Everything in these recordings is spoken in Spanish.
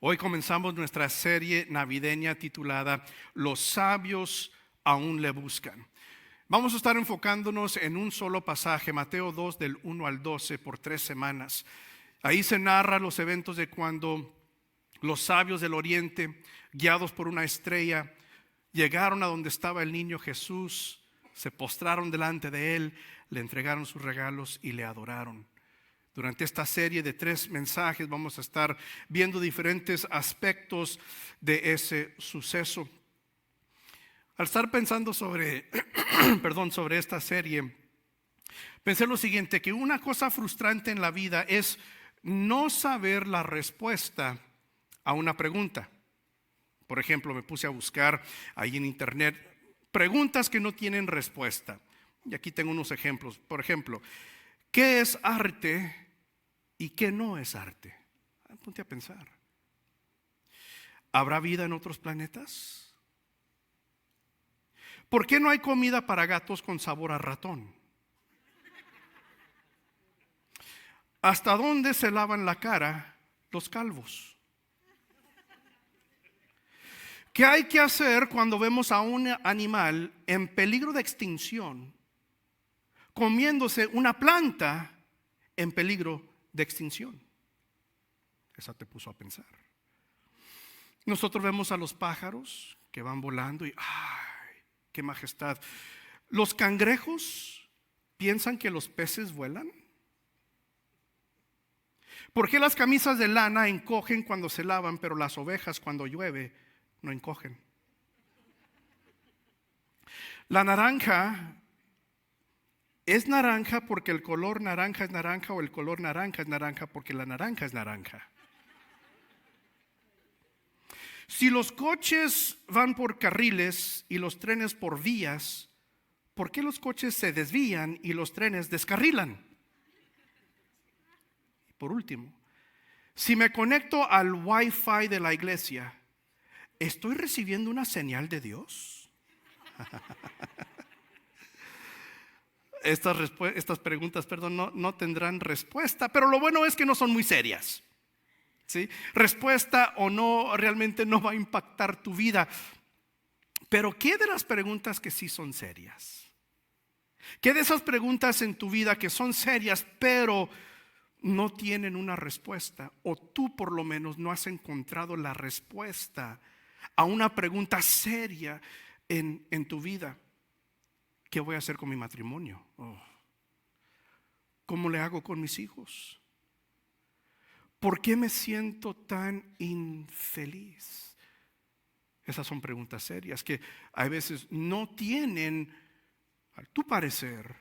Hoy comenzamos nuestra serie navideña titulada Los sabios aún le buscan. Vamos a estar enfocándonos en un solo pasaje, Mateo 2 del 1 al 12 por 3 semanas. Ahí se narra los eventos de cuando los sabios del oriente, guiados por una estrella, llegaron a donde estaba el niño Jesús, se postraron delante de él, le entregaron sus regalos y le adoraron. Durante esta serie de 3 mensajes vamos a estar viendo diferentes aspectos de ese suceso. Al estar pensando sobre esta serie, pensé lo siguiente, que una cosa frustrante en la vida es no saber la respuesta a una pregunta. Por ejemplo, me puse a buscar ahí en internet preguntas que no tienen respuesta. Y aquí tengo unos ejemplos. Por ejemplo, ¿qué es arte y qué no es arte? Ponte a pensar. ¿Habrá vida en otros planetas? ¿Por qué no hay comida para gatos con sabor a ratón? ¿Hasta dónde se lavan la cara los calvos? ¿Qué hay que hacer cuando vemos a un animal en peligro de extinción comiéndose una planta en peligro de extinción? Esa te puso a pensar. Nosotros vemos a los pájaros que van volando y ¡ay, qué majestad! ¿Los cangrejos piensan que los peces vuelan? ¿Por qué las camisas de lana encogen cuando se lavan, pero las ovejas cuando llueve no encogen? La naranja ¿es naranja porque el color naranja es naranja o el color naranja es naranja porque la naranja es naranja? Si los coches van por carriles y los trenes por vías, ¿por qué los coches se desvían y los trenes descarrilan? Por último, si me conecto al Wi-Fi de la iglesia, ¿estoy recibiendo una señal de Dios? Estas preguntas, no tendrán respuesta, pero lo bueno es que no son muy serias, ¿sí? Respuesta o no realmente no va a impactar tu vida. Pero ¿qué de las preguntas que sí son serias? ¿Qué de esas preguntas en tu vida que son serias pero no tienen una respuesta? O tú por lo menos no has encontrado la respuesta a una pregunta seria en tu vida. ¿Qué voy a hacer con mi matrimonio? ¿Cómo le hago con mis hijos? ¿Por qué me siento tan infeliz? Esas son preguntas serias que a veces no tienen, a tu parecer,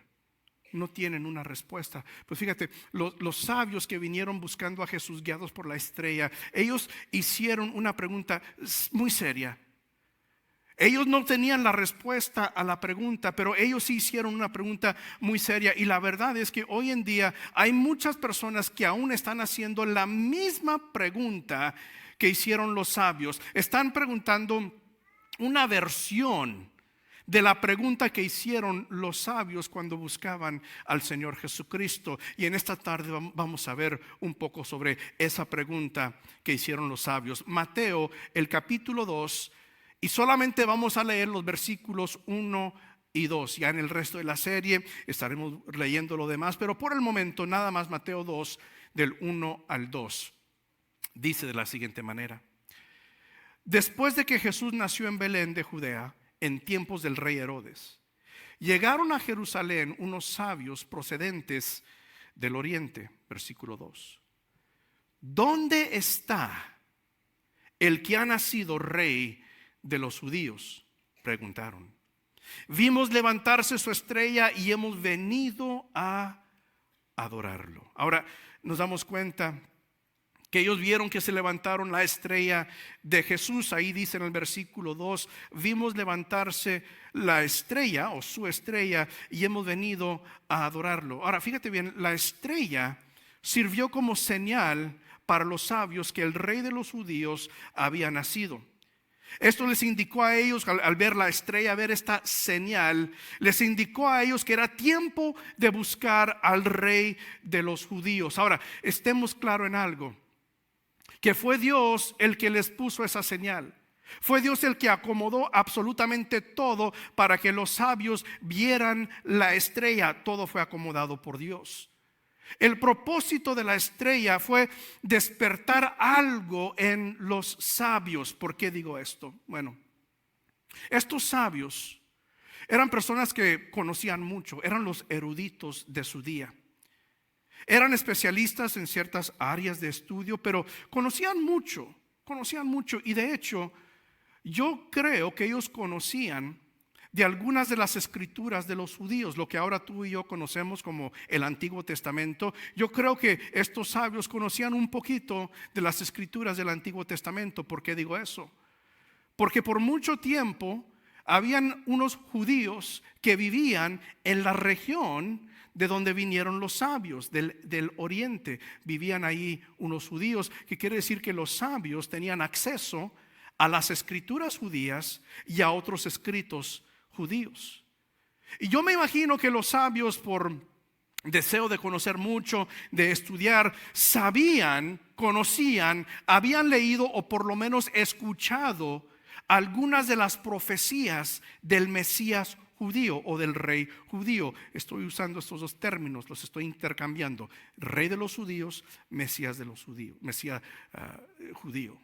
no tienen una respuesta. Pues fíjate, los sabios que vinieron buscando a Jesús guiados por la estrella, ellos hicieron una pregunta muy seria. Ellos no tenían la respuesta a la pregunta, pero ellos sí hicieron una pregunta muy seria. Y la verdad es que hoy en día hay muchas personas que aún están haciendo la misma pregunta que hicieron los sabios. Están preguntando una versión de la pregunta que hicieron los sabios cuando buscaban al Señor Jesucristo. Y en esta tarde vamos a ver un poco sobre esa pregunta que hicieron los sabios. Mateo, el capítulo 2. Y solamente vamos a leer los versículos 1 y 2. Ya en el resto de la serie estaremos leyendo lo demás. Pero por el momento nada más Mateo 2 del 1 al 2. Dice de la siguiente manera. Después de que Jesús nació en Belén de Judea, en tiempos del rey Herodes, llegaron a Jerusalén unos sabios procedentes del oriente. Versículo 2. ¿Dónde está el que ha nacido rey de los judíos? Preguntaron. Vimos levantarse su estrella y hemos venido a adorarlo. Ahora nos damos cuenta que ellos vieron que se levantaron la estrella de Jesús. Ahí dice en el versículo 2, vimos levantarse la estrella o su estrella y hemos venido a adorarlo. Ahora fíjate bien, la estrella sirvió como señal para los sabios que el rey de los judíos había nacido. Esto les indicó a ellos, al ver la estrella, ver esta señal, les indicó a ellos que era tiempo de buscar al rey de los judíos. Ahora, estemos claros en algo. que fue Dios el que les puso esa señal. Fue Dios el que acomodó absolutamente todo para que los sabios vieran la estrella. Todo fue acomodado por Dios. El propósito de la estrella fue despertar algo en los sabios. ¿Por qué digo esto? Bueno, estos sabios eran personas que conocían mucho, eran los eruditos de su día. Eran especialistas en ciertas áreas de estudio, pero conocían mucho. Y de hecho, yo creo que ellos conocían de algunas de las escrituras de los judíos, lo que ahora tú y yo conocemos como el Antiguo Testamento. Yo creo que estos sabios conocían un poquito de las escrituras del Antiguo Testamento. ¿Por qué digo eso? Porque por mucho tiempo habían unos judíos que vivían en la región de donde vinieron los sabios, del oriente. Vivían ahí unos judíos, que quiere decir que los sabios tenían acceso a las escrituras judías y a otros escritos judíos. Y yo me imagino que los sabios, por deseo de conocer mucho, de estudiar, sabían, conocían, habían leído o por lo menos escuchado algunas de las profecías del Mesías judío o del rey judío. Estoy usando estos dos términos, los estoy intercambiando: rey de los judíos, Mesías de los judíos, Mesías judío.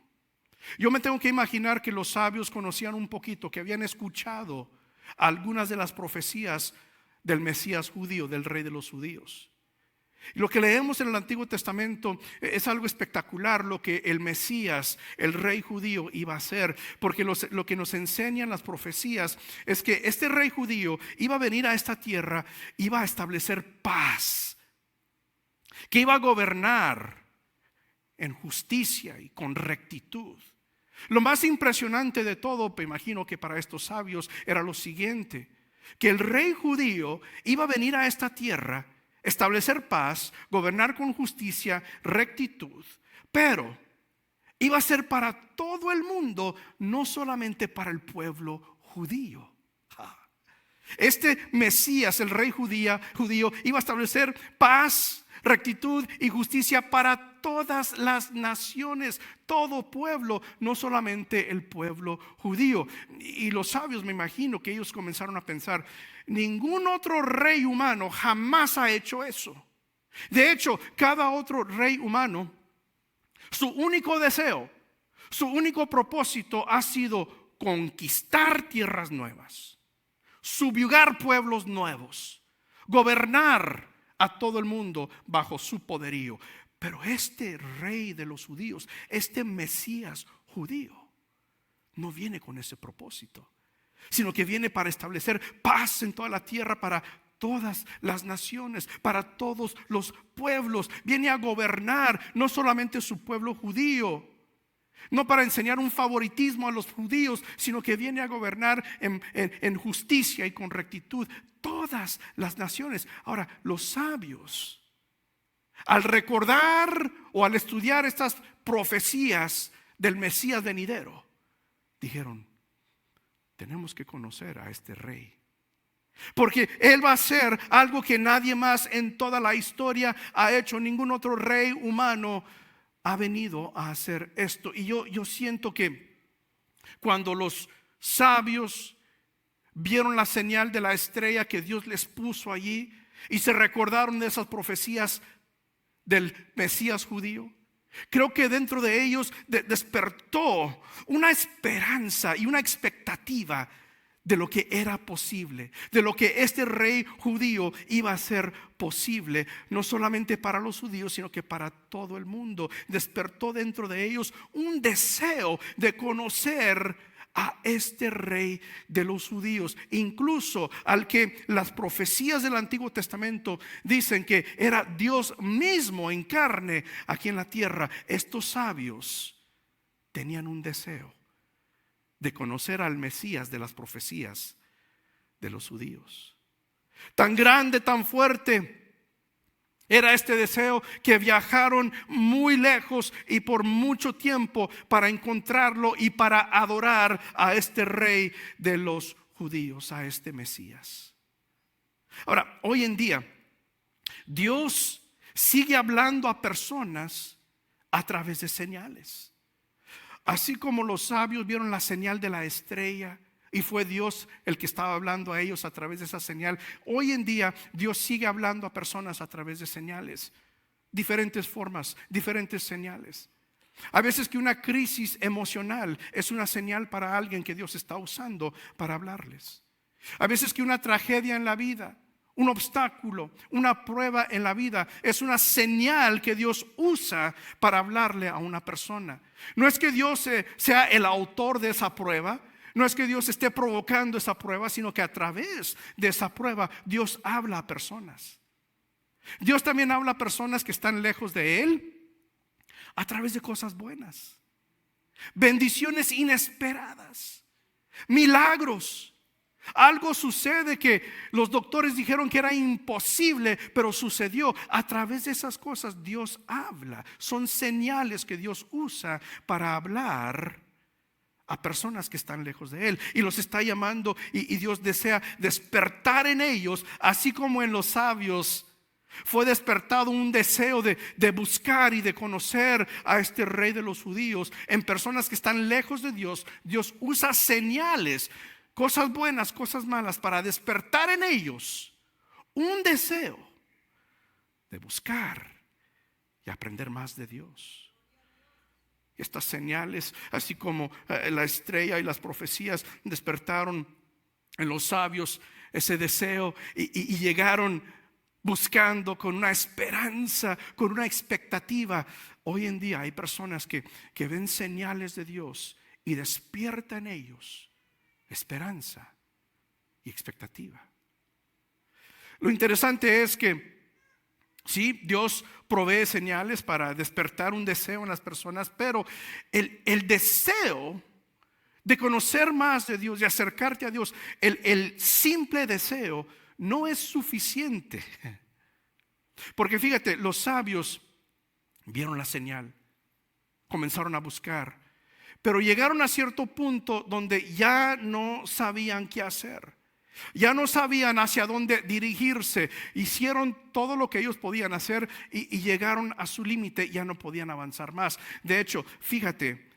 Yo me tengo que imaginar que los sabios conocían un poquito, que habían escuchado algunas de las profecías del Mesías judío, del rey de los judíos. Y lo que leemos en el Antiguo Testamento es algo espectacular, lo que el Mesías, el rey judío, iba a hacer. Porque lo que nos enseñan las profecías es que este rey judío iba a venir a esta tierra, iba a establecer paz, que iba a gobernar en justicia y con rectitud. Lo más impresionante de todo, me imagino que para estos sabios, era lo siguiente: que el rey judío iba a venir a esta tierra, establecer paz, gobernar con justicia, rectitud, pero iba a ser para todo el mundo, no solamente para el pueblo judío. Este Mesías, el rey judío, iba a establecer paz, rectitud y justicia para todas las naciones, todo pueblo, no solamente el pueblo judío. Y los sabios, me imagino que ellos comenzaron a pensar: ningún otro rey humano jamás ha hecho eso. De hecho, cada otro rey humano, su único deseo, su único propósito ha sido conquistar tierras nuevas, subyugar pueblos nuevos, gobernar a todo el mundo bajo su poderío. Pero este rey de los judíos, este Mesías judío, no viene con ese propósito, sino que viene para establecer paz en toda la tierra, para todas las naciones, para todos los pueblos. Viene a gobernar no solamente su pueblo judío, no para enseñar un favoritismo a los judíos, sino que viene a gobernar en justicia y con rectitud todas las naciones. Ahora, los sabios, al recordar o al estudiar estas profecías del Mesías venidero, dijeron: tenemos que conocer a este rey, porque él va a hacer algo que nadie más en toda la historia ha hecho. Ningún otro rey humano ha venido a hacer esto. Y yo siento que cuando los sabios vieron la señal de la estrella que Dios les puso allí y se recordaron de esas profecías del Mesías judío, creo que dentro de ellos despertó una esperanza y una expectativa de lo que era posible, de lo que este rey judío iba a ser posible, no solamente para los judíos, sino que para todo el mundo. Despertó dentro de ellos un deseo de conocer a este rey de los judíos, incluso al que las profecías del Antiguo Testamento dicen que era Dios mismo en carne aquí en la tierra. Estos sabios tenían un deseo de conocer al Mesías de las profecías de los judíos. Tan grande, tan fuerte era este deseo, que viajaron muy lejos y por mucho tiempo para encontrarlo y para adorar a este rey de los judíos, a este Mesías. Ahora, hoy en día, Dios sigue hablando a personas a través de señales. Así como los sabios vieron la señal de la estrella y fue Dios el que estaba hablando a ellos a través de esa señal, hoy en día Dios sigue hablando a personas a través de señales, diferentes formas, diferentes señales. A veces que una crisis emocional es una señal para alguien que Dios está usando para hablarles. A veces que una tragedia en la vida, un obstáculo, una prueba en la vida es una señal que Dios usa para hablarle a una persona. No es que Dios sea el autor de esa prueba, no es que Dios esté provocando esa prueba, sino que a través de esa prueba Dios habla a personas. Dios también habla a personas que están lejos de Él a través de cosas buenas, bendiciones inesperadas, milagros. Algo sucede que los doctores dijeron que era imposible, pero sucedió. A través de esas cosas Dios habla. Son señales que Dios usa para hablar a personas que están lejos de Él. Y los está llamando y Dios desea despertar en ellos, así como en los sabios fue despertado un deseo de buscar y de conocer a este rey de los judíos. En personas que están lejos de Dios, Dios usa señales, cosas buenas, cosas malas, para despertar en ellos un deseo de buscar y aprender más de Dios. Estas señales, así como la estrella y las profecías, despertaron en los sabios ese deseo y llegaron buscando con una esperanza, con una expectativa. Hoy en día hay personas que ven señales de Dios y despierta en ellos esperanza y expectativa. Lo interesante es que sí, Dios provee señales para despertar un deseo en las personas, pero el deseo de conocer más de Dios, de acercarte a Dios, el simple deseo no es suficiente. Porque fíjate, los sabios vieron la señal, comenzaron a buscar, pero llegaron a cierto punto donde ya no sabían qué hacer. Ya no sabían hacia dónde dirigirse. Hicieron todo lo que ellos podían hacer y llegaron a su límite. Ya no podían avanzar más. De hecho, fíjate,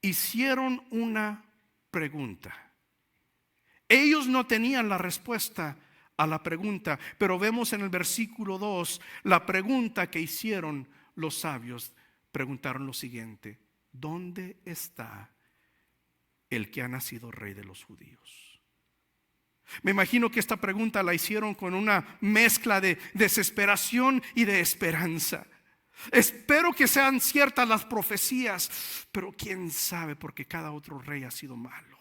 hicieron una pregunta. Ellos no tenían la respuesta a la pregunta, pero vemos en el versículo 2 la pregunta que hicieron los sabios. Preguntaron lo siguiente: ¿dónde está el que ha nacido rey de los judíos? Me imagino que esta pregunta la hicieron con una mezcla de desesperación y de esperanza. Espero que sean ciertas las profecías, pero quién sabe, porque cada otro rey ha sido malo.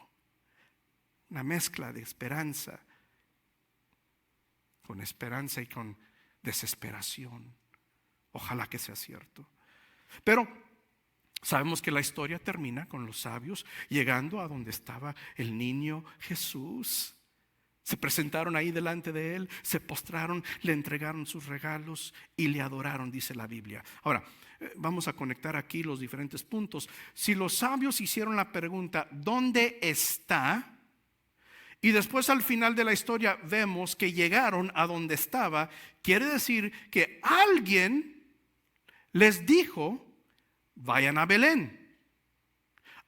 Una mezcla de esperanza y con desesperación. Ojalá que sea cierto. Pero sabemos que la historia termina con los sabios llegando a donde estaba el niño Jesús. Se presentaron ahí delante de él, se postraron, le entregaron sus regalos y le adoraron, dice la Biblia. Ahora, vamos a conectar aquí los diferentes puntos. Si los sabios hicieron la pregunta, ¿dónde está? Y después al final de la historia vemos que llegaron a donde estaba, quiere decir que alguien les dijo: vayan a Belén.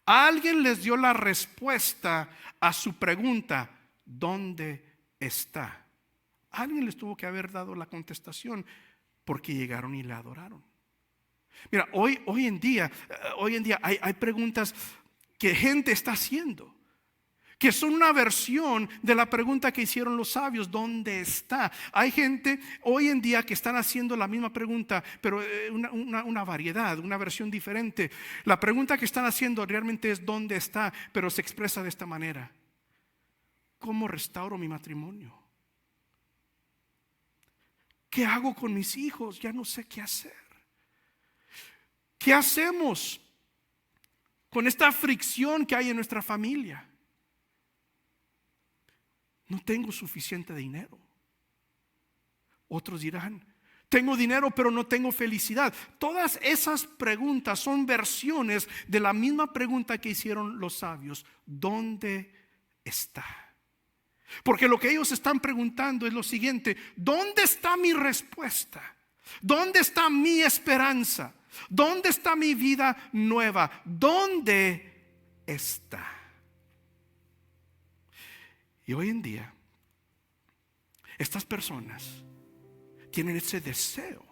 Alguien les dio la respuesta a su pregunta: ¿dónde está? Alguien les tuvo que haber dado la contestación, porque llegaron y le adoraron. Mira, hoy en día hay preguntas que gente está haciendo, que son una versión de la pregunta que hicieron los sabios: ¿dónde está? Hay gente hoy en día que están haciendo la misma pregunta, pero una variedad, una versión diferente. La pregunta que están haciendo realmente es ¿dónde está? Pero se expresa de esta manera: ¿cómo restauro mi matrimonio? ¿Qué hago con mis hijos? Ya no sé qué hacer. ¿Qué hacemos con esta fricción que hay en nuestra familia? No tengo suficiente dinero. Otros dirán: tengo dinero pero no tengo felicidad. Todas esas preguntas son versiones de la misma pregunta que hicieron los sabios: ¿dónde está? Porque lo que ellos están preguntando es lo siguiente: ¿dónde está mi respuesta? ¿Dónde está mi esperanza? ¿Dónde está mi vida nueva? ¿Dónde está? Y hoy en día, estas personas tienen ese deseo.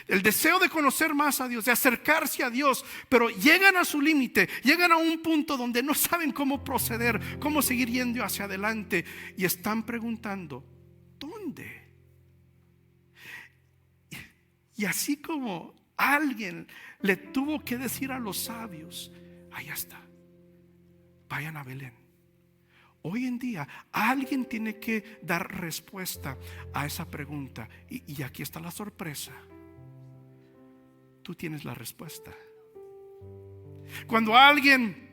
El deseo de conocer más a Dios, de acercarse a Dios, pero llegan a su límite, llegan a un punto donde no saben cómo proceder, cómo seguir yendo hacia adelante, y están preguntando, ¿dónde? Y así como alguien le tuvo que decir a los sabios, allá está, vayan a Belén. Hoy en día alguien tiene que dar respuesta a esa pregunta, y aquí está la sorpresa. Tú tienes la respuesta. Cuando alguien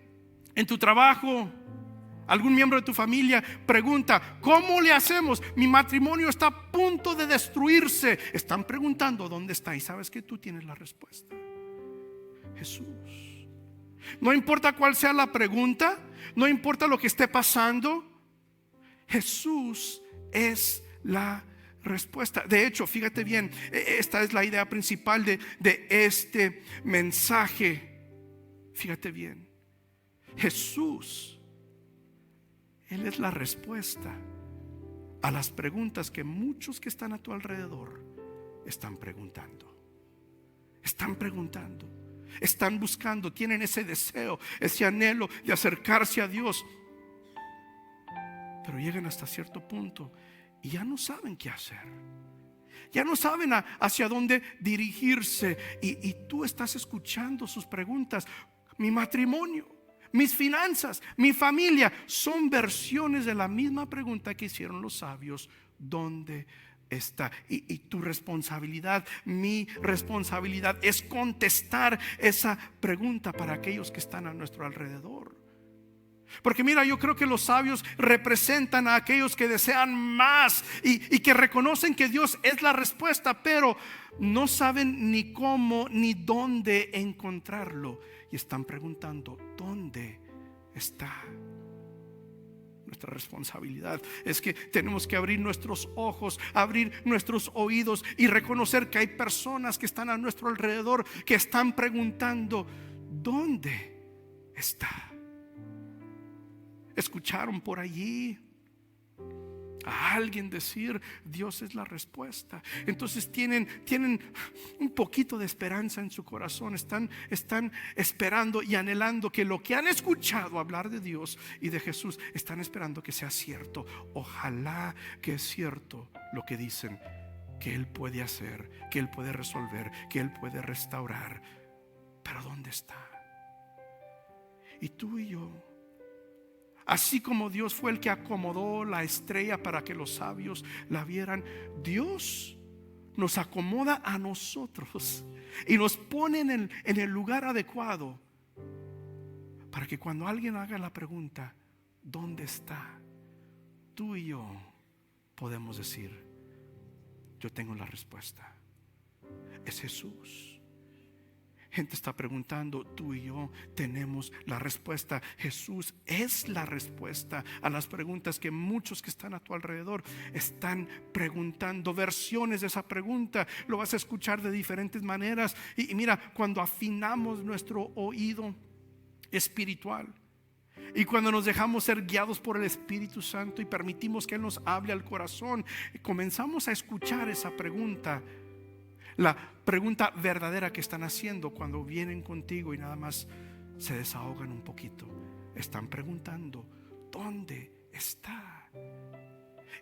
en tu trabajo, algún miembro de tu familia pregunta, ¿cómo le hacemos? Mi matrimonio está a punto de destruirse. Están preguntando dónde está, y sabes que tú tienes la respuesta: Jesús. No importa cuál sea la pregunta, no importa lo que esté pasando, Jesús es la respuesta. De hecho, fíjate bien, esta es la idea principal de este mensaje. Fíjate bien, Jesús, Él es la respuesta a las preguntas que muchos que están a tu alrededor están preguntando. Están buscando, tienen ese deseo, ese anhelo de acercarse a Dios, pero llegan hasta cierto punto y ya no saben qué hacer. Ya no saben hacia dónde dirigirse, y tú estás escuchando sus preguntas. Mi matrimonio, mis finanzas, mi familia, son versiones de la misma pregunta que hicieron los sabios: ¿dónde está? Y tu responsabilidad, mi responsabilidad, es contestar esa pregunta para aquellos que están a nuestro alrededor. Porque mira, yo creo que los sabios representan a aquellos que desean más y que reconocen que Dios es la respuesta, pero no saben ni cómo ni dónde encontrarlo, y están preguntando, ¿dónde está? Nuestra responsabilidad es que tenemos que abrir nuestros ojos, abrir nuestros oídos y reconocer que hay personas que están a nuestro alrededor que están preguntando, ¿dónde está? Escucharon por allí a alguien decir, Dios es la respuesta. Entonces tienen un poquito de esperanza en su corazón. Están esperando y anhelando que lo que han escuchado hablar de Dios y de Jesús, están esperando que sea cierto. Ojalá que es cierto lo que dicen, que Él puede hacer, que Él puede resolver, que Él puede restaurar. Pero ¿dónde está? Y tú y yo, así como Dios fue el que acomodó la estrella para que los sabios la vieran, Dios nos acomoda a nosotros y nos pone en el lugar adecuado para que cuando alguien haga la pregunta, ¿dónde está?, tú y yo podemos decir, yo tengo la respuesta, es Jesús. Gente está preguntando, tú y yo tenemos la respuesta. Jesús es la respuesta a las preguntas que muchos que están a tu alrededor están preguntando. Versiones de esa pregunta lo vas a escuchar de diferentes maneras. Y mira, cuando afinamos nuestro oído espiritual y cuando nos dejamos ser guiados por el Espíritu Santo y permitimos que Él nos hable al corazón, comenzamos a escuchar esa pregunta. La pregunta verdadera que están haciendo cuando vienen contigo y nada más se desahogan un poquito. Están preguntando, ¿dónde está?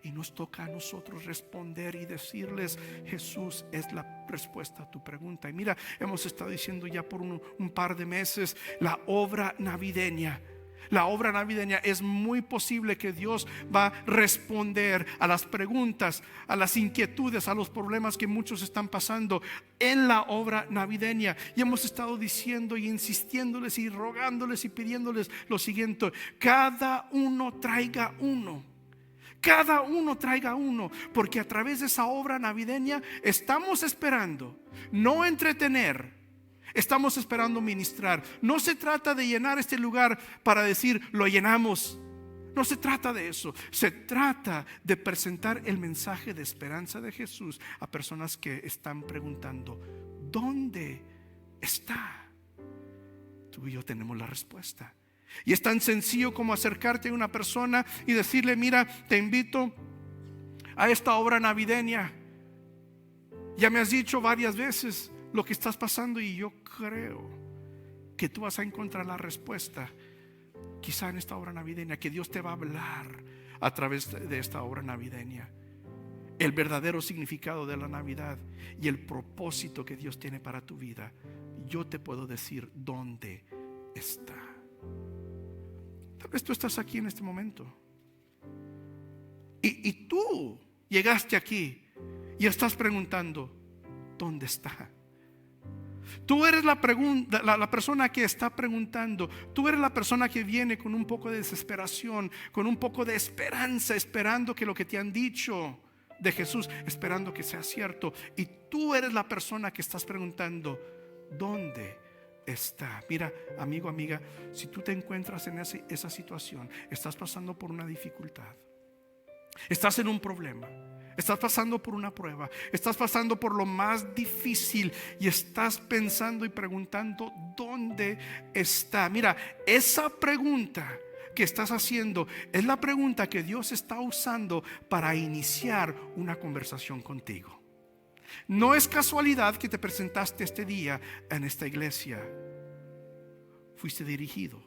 Y nos toca a nosotros responder y decirles, Jesús es la respuesta a tu pregunta. Y mira, hemos estado diciendo ya por un par de meses, la obra navideña. La obra navideña, es muy posible que Dios va a responder a las preguntas, a las inquietudes, a los problemas que muchos están pasando en la obra navideña. Y hemos estado diciendo y insistiéndoles y rogándoles y pidiéndoles lo siguiente: cada uno traiga uno. Cada uno traiga uno, porque a través de esa obra navideña estamos esperando no entretener, estamos esperando ministrar. No se trata de llenar este lugar para decir lo llenamos. No se trata de eso. Se trata de presentar el mensaje de esperanza de Jesús a personas que están preguntando, ¿dónde está? Tú y yo tenemos la respuesta. Y es tan sencillo como acercarte a una persona y decirle: mira, te invito a esta obra navideña. Ya me has dicho varias veces lo que estás pasando, y yo creo que tú vas a encontrar la respuesta quizá en esta obra navideña, que Dios te va a hablar a través de esta obra navideña. El verdadero significado de la Navidad y el propósito que Dios tiene para tu vida. Yo te puedo decir dónde está. Tal vez tú estás aquí en este momento y tú llegaste aquí y estás preguntando: ¿dónde está? Tú eres la persona que está preguntando. Tú eres la persona que viene con un poco de desesperación, con un poco de esperanza, esperando que lo que te han dicho de Jesús, esperando que sea cierto. Y tú eres la persona que estás preguntando: ¿dónde está? Mira, amigo, amiga, si tú te encuentras en esa situación, estás pasando por una dificultad, estás en un problema, estás pasando por una prueba, estás pasando por lo más difícil y estás pensando y preguntando: ¿dónde está? Mira, esa pregunta que estás haciendo es la pregunta que Dios está usando para iniciar una conversación contigo. No es casualidad que te presentaste este día en esta iglesia. Fuiste dirigido,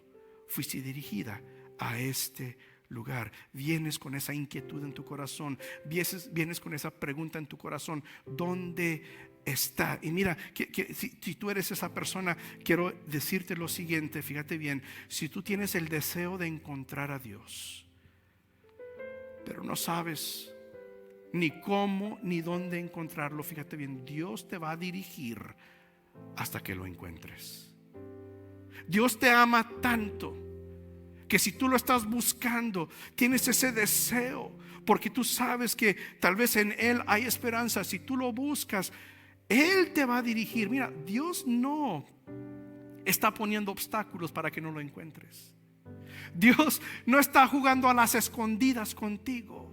fuiste dirigida a este lugar. Vienes con esa inquietud en tu corazón, vienes con esa pregunta en tu corazón: ¿dónde está? Y mira, que si tú eres esa persona, quiero decirte lo siguiente. Fíjate bien, si tú tienes el deseo de encontrar a Dios, pero no sabes ni cómo ni dónde encontrarlo, fíjate bien, Dios te va a dirigir hasta que lo encuentres. Dios te ama tanto que si tú lo estás buscando, tienes ese deseo, porque tú sabes que tal vez en Él hay esperanza. Si tú lo buscas, Él te va a dirigir. Mira, Dios no está poniendo obstáculos para que no lo encuentres. Dios no está jugando a las escondidas contigo.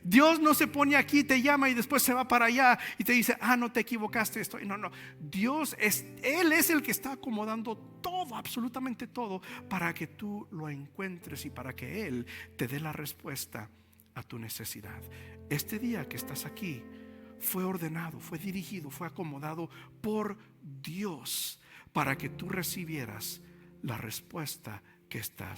Dios no se pone aquí, te llama y después se va para allá y te dice: no te equivocaste, no. Él es el que está acomodando todo, absolutamente todo, para que tú lo encuentres y para que Él te dé la respuesta a tu necesidad. Este día que estás aquí fue ordenado, fue dirigido, fue acomodado por Dios para que tú recibieras la respuesta que estás